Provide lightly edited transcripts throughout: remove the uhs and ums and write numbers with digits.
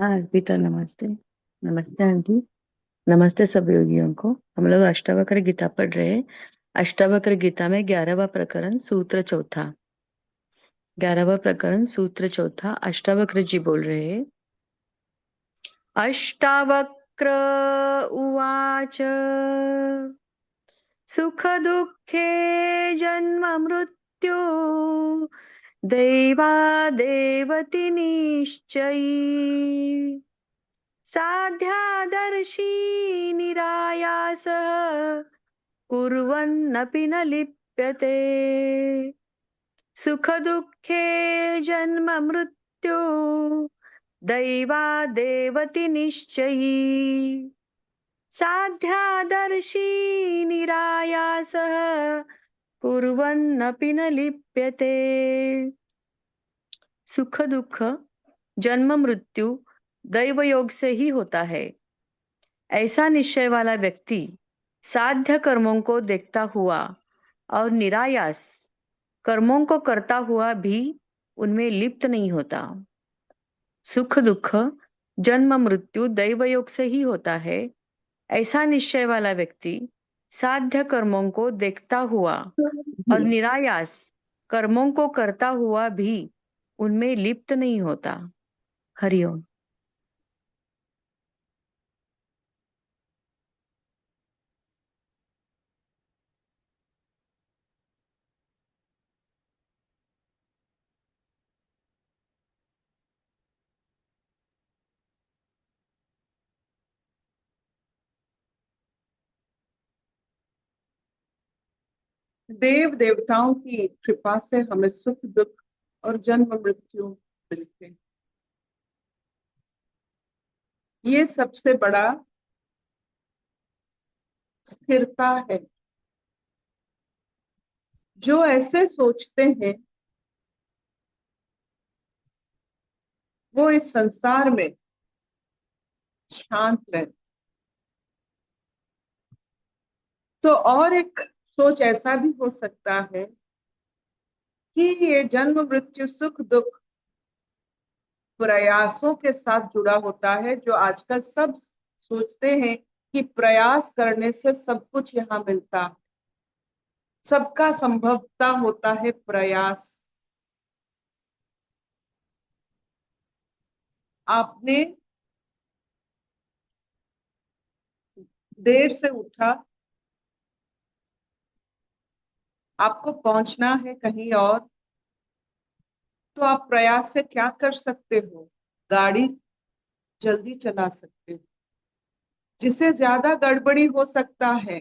हाँ अर्पिता, नमस्ते। नमस्ते आंटी। नमस्ते सब योगियों को। हम लोग अष्टावक्र गीता पढ़ रहे हैं। अष्टावक्र गीता में 11वां प्रकरण सूत्र चौथा। 11वां प्रकरण सूत्र चौथा अष्टावक्र जी बोल रहे हैं। अष्टावक्र उवाच सुख दुखे जन्म मृत्यु दैवादेवति निश्चयी साध्यादर्शी निरायासः कुर्वन्नपि न लिप्यते सुख दुःखे जन्म मृत्यु दैवादेवति निश्चयी साध्यादर्शी निरायासः कुर्वन्नपि न लिप्यते। सुख दुख जन्म मृत्यु दैव योग से ही होता है। ऐसा निश्चय वाला व्यक्ति साध्य कर्मों को देखता हुआ और निरायास कर्मों को करता हुआ भी उनमें लिप्त नहीं होता। सुख दुख जन्म मृत्यु दैव योग से ही होता है। ऐसा निश्चय वाला व्यक्ति साध्य कर्मों को देखता हुआ और निरायास कर्मों को करता हुआ भी उनमें लिप्त नहीं होता। हरिओम। देव देवताओं की कृपा से हमें सुख दुख और जन्म मृत्यु मिलते हैं। ये सबसे बड़ा स्थिरता है। जो ऐसे सोचते हैं वो इस संसार में शांत रहते। तो और एक सोच ऐसा भी हो सकता है कि ये जन्म मृत्यु सुख दुख प्रयासों के साथ जुड़ा होता है। जो आजकल सब सोचते हैं कि प्रयास करने से सब कुछ यहाँ मिलता है, सबका संभवता होता है प्रयास। आपने देर से उठा, आपको पहुंचना है कहीं और, तो आप प्रयास से क्या कर सकते हो? गाड़ी जल्दी चला सकते हो। जिससे ज्यादा गड़बड़ी हो सकता है,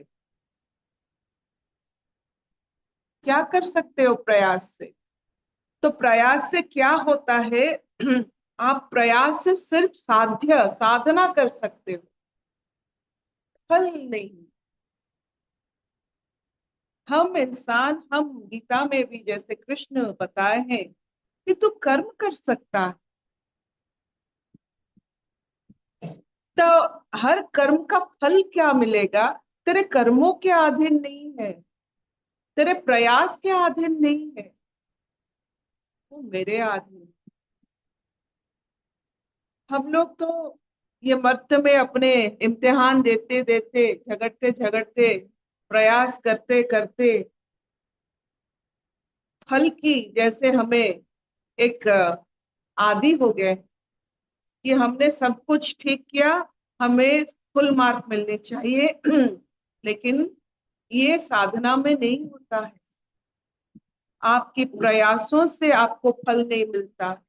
क्या कर सकते हो प्रयास से? तो प्रयास से क्या होता है? आप प्रयास से सिर्फ साधना कर सकते हो, फल नहीं। हम इंसान, हम गीता में भी जैसे कृष्ण बताए हैं कि तू कर्म कर सकता है। तो हर कर्म का फल क्या मिलेगा? तेरे कर्मों के अधीन नहीं है, तेरे प्रयास के अधीन नहीं है, वो मेरे अधीन। हम लोग तो ये मर्त में अपने इम्तिहान देते देते, झगड़ते झगड़ते, प्रयास करते करते फल की जैसे हमें एक आदी हो गए कि हमने सब कुछ ठीक किया, हमें फुल मार्क मिलने चाहिए। लेकिन ये साधना में नहीं होता है। आपके प्रयासों से आपको फल नहीं मिलता।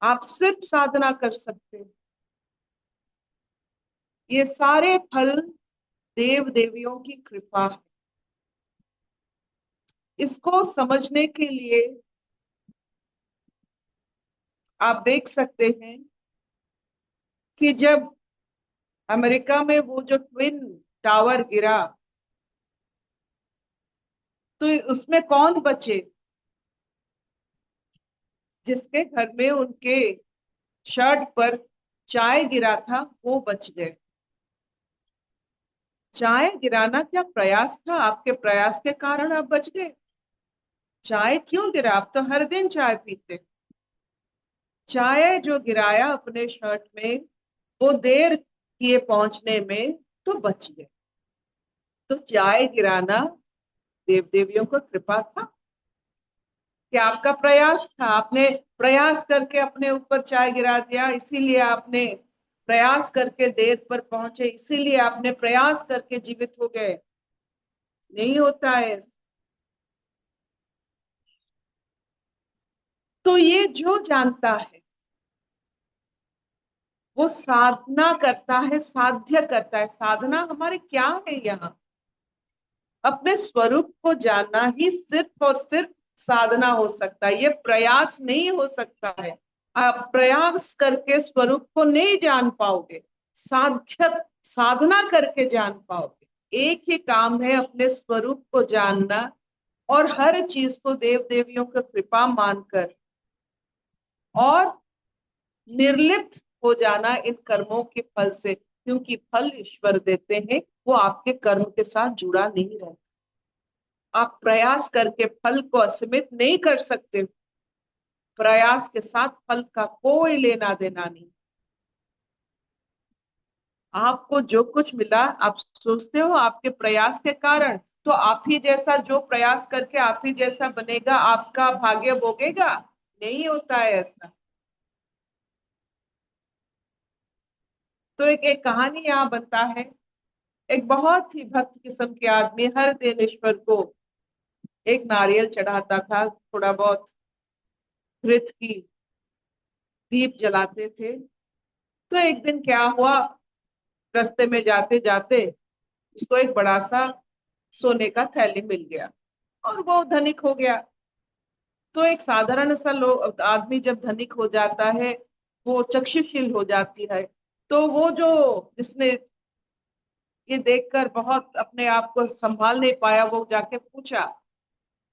आप सिर्फ साधना कर सकते हैं। ये सारे फल देव देवियों की कृपा है। इसको समझने के लिए आप देख सकते हैं कि जब अमेरिका में वो जो ट्विन टावर गिरा, तो उसमें कौन बचे? जिसके घर में उनके शर्ट पर चाय गिरा था वो बच गए। चाय गिराना क्या प्रयास था? आपके प्रयास के कारण आप बच गए। चाय क्यों गिरा? आप तो हर दिन चाय पीते। चाय जो गिराया अपने शर्ट में, वो देर किए पहुंचने में तो बच गए। तो चाय गिराना देव देवियों का कृपा था कि आपका प्रयास था, आपने प्रयास करके अपने ऊपर चाय गिरा दिया, इसीलिए आपने प्रयास करके देर पर पहुंचे, इसीलिए आपने प्रयास करके जीवित हो गए। नहीं होता है। तो ये जो जानता है वो साधना करता है, साध्य करता है। साधना हमारे क्या है यहाँ? अपने स्वरूप को जानना ही सिर्फ और सिर्फ साधना हो सकता है, ये प्रयास नहीं हो सकता है। आप प्रयास करके स्वरूप को नहीं जान पाओगे, साध्य साधना करके जान पाओगे। एक ही काम है, अपने स्वरूप को जानना और हर चीज को देव देवियों का कृपा मानकर और निर्लिप्त हो जाना इन कर्मों के फल से, क्योंकि फल ईश्वर देते हैं, वो आपके कर्म के साथ जुड़ा नहीं रहता। आप प्रयास करके फल को असीमित नहीं कर सकते। प्रयास के साथ फल का कोई लेना देना नहीं। आपको जो कुछ मिला, आप सोचते हो आपके प्रयास के कारण, तो आप ही जैसा जो प्रयास करके आप ही जैसा बनेगा, आपका भाग्य भोगेगा? नहीं होता है ऐसा। तो एक कहानी यहाँ बनता है। एक बहुत ही भक्त किस्म के आदमी हर दिन ईश्वर को एक नारियल चढ़ाता था, थोड़ा बहुत घृत की दीप जलाते थे। तो एक दिन क्या हुआ, रास्ते में जाते जाते उसको एक बड़ा सा सोने का थैली मिल गया और वो धनिक हो गया। तो एक साधारण सा लोग आदमी जब धनिक हो जाता है, वो चक्षुशील हो जाती है। तो वो जो जिसने ये देखकर बहुत अपने आप को संभाल नहीं पाया, वो जाके पूछा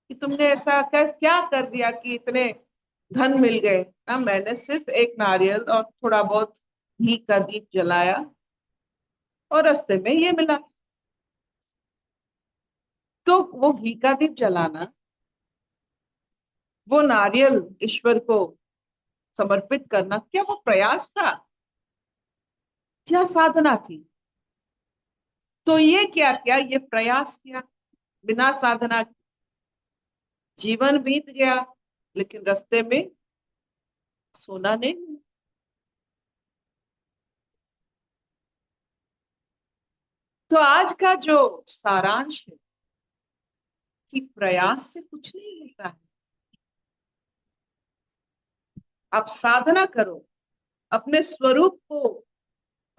कि तुमने ऐसा कैसे क्या कर दिया कि इतने धन मिल गए? ना, मैंने सिर्फ एक नारियल और थोड़ा बहुत घी का दीप जलाया और रास्ते में ये मिला। तो वो घी का दीप जलाना, वो नारियल ईश्वर को समर्पित करना, क्या वो प्रयास था? क्या साधना थी? तो ये क्या किया, ये प्रयास किया बिना साधना के। जीवन बीत गया लेकिन रास्ते में सोना नहीं। तो आज का जो सारांश है कि प्रयास से कुछ नहीं होता है। आप साधना करो, अपने स्वरूप को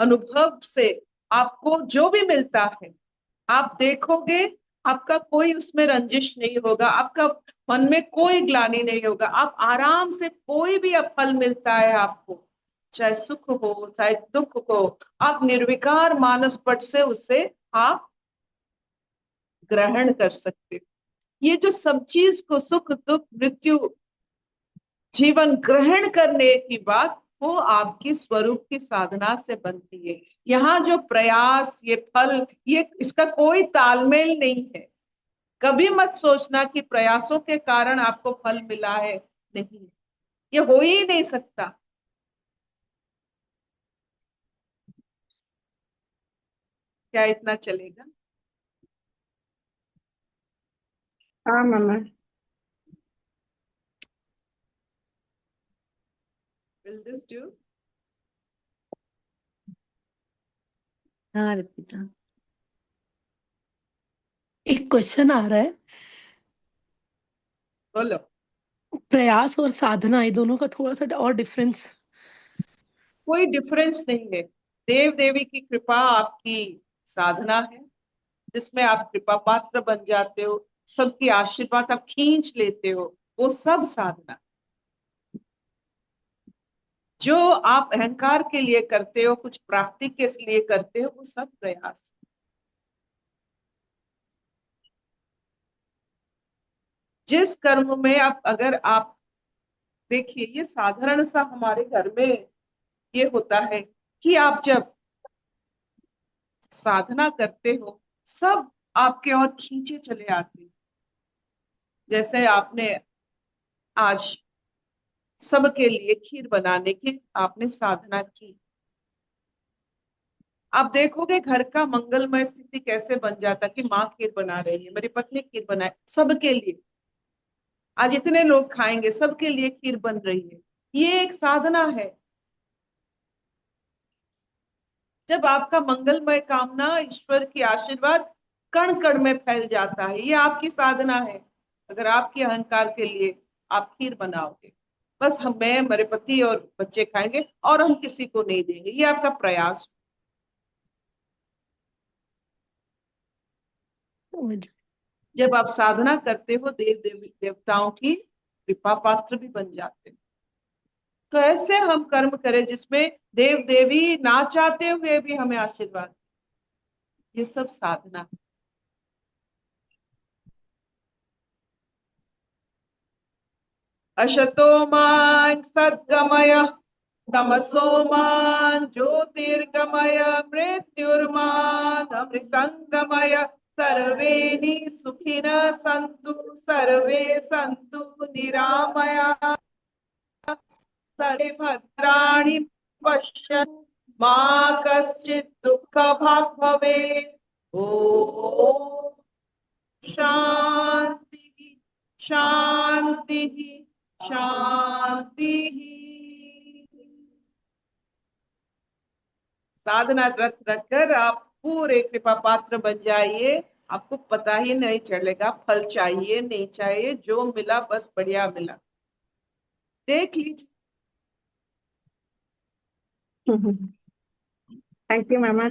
अनुभव से आपको जो भी मिलता है आप देखोगे, आपका कोई उसमें रंजिश नहीं होगा, आपका मन में कोई ग्लानि नहीं होगा। आप आराम से कोई भी फल मिलता है आपको, चाहे सुख हो चाहे दुख हो, आप निर्विकार मानस पट से उसे आप ग्रहण कर सकते हो। ये जो सब चीज को, सुख दुख मृत्यु जीवन ग्रहण करने की बात, वो आपकी स्वरूप की साधना से बनती है। यहाँ जो प्रयास, ये फल, ये इसका कोई तालमेल नहीं है। कभी मत सोचना कि प्रयासों के कारण आपको फल मिला है। नहीं, ये हो ही नहीं सकता। क्या इतना चलेगा? हाँ मामा। Will this do? हाँ अर्पिता। एक क्वेश्चन आ रहा है, बोलो। प्रयास और साधना ये दोनों का थोड़ा सा और डिफरेंस। कोई डिफरेंस नहीं है। देव देवी की कृपा आपकी साधना है, जिसमें आप कृपा पात्र बन जाते हो, सबकी आशीर्वाद आप खींच लेते हो, वो सब साधना। जो आप अहंकार के लिए करते हो, कुछ प्राप्ति के लिए करते हो, वो सब प्रयास। जिस कर्म में आप, अगर आप देखिए, ये साधारण सा हमारे घर में ये होता है कि आप जब साधना करते हो, सब आपके ओर खींचे चले आते हैं। जैसे आपने आज सबके लिए खीर बनाने की आपने साधना की। आप देखोगे घर का मंगलमय स्थिति कैसे बन जाता कि माँ खीर बना रही है, मेरी पत्नी खीर बनाए सबके लिए, आज इतने लोग खाएंगे, सबके लिए खीर बन रही है। ये एक साधना है। जब आपका मंगलमय कामना, ईश्वर की आशीर्वाद कण कण में फैल जाता है, ये आपकी साधना है। अगर आपके अहंकार के लिए आप खीर बनाओगे, बस मैं, मेरे पति और बच्चे खाएंगे और हम किसी को नहीं देंगे, ये आपका प्रयास। जब आप साधना करते हो, देव देवताओं की कृपा पात्र भी बन जाते हैं। तो ऐसे हम कर्म करें जिसमें देव देवी ना चाहते हुए भी हमें आशीर्वाद, ये सब साधना है। अशतो मां सद्गमय, तमसो मां ज्योतिर्गमय, मृत्युर्मां अमृतंगमय। सर्वे सुखिनः सन्तु, सर्वे सन्तु निरामया, सर्वे भद्राणि पश्यन्तु, मा कश्चित् दुःखभाग् भवेत्। ॐ शांति शांति शांति। साधना रत रखकर आप पूरे कृपा पात्र बन जाइए, आपको पता ही नहीं चलेगा फल चाहिए नहीं चाहिए, जो मिला बस बढ़िया मिला, देख लीजिए। थैंक यू मामा।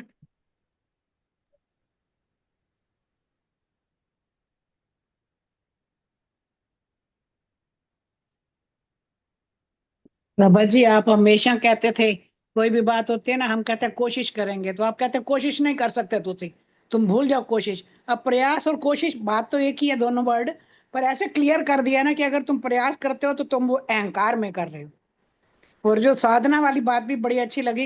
प्रभा जी, आप हमेशा कहते थे कोई भी बात होती है ना, हम कहते हैं कोशिश करेंगे, तो आप कहते हैं कोशिश नहीं कर सकते, तुम भूल जाओ कोशिश। अब प्रयास और कोशिश बात तो एक ही है, दोनों वर्ड, पर ऐसे क्लियर कर दिया ना कि अगर तुम प्रयास करते हो तो तुम वो अहंकार में कर रहे हो। और जो साधना वाली बात भी बड़ी अच्छी लगी।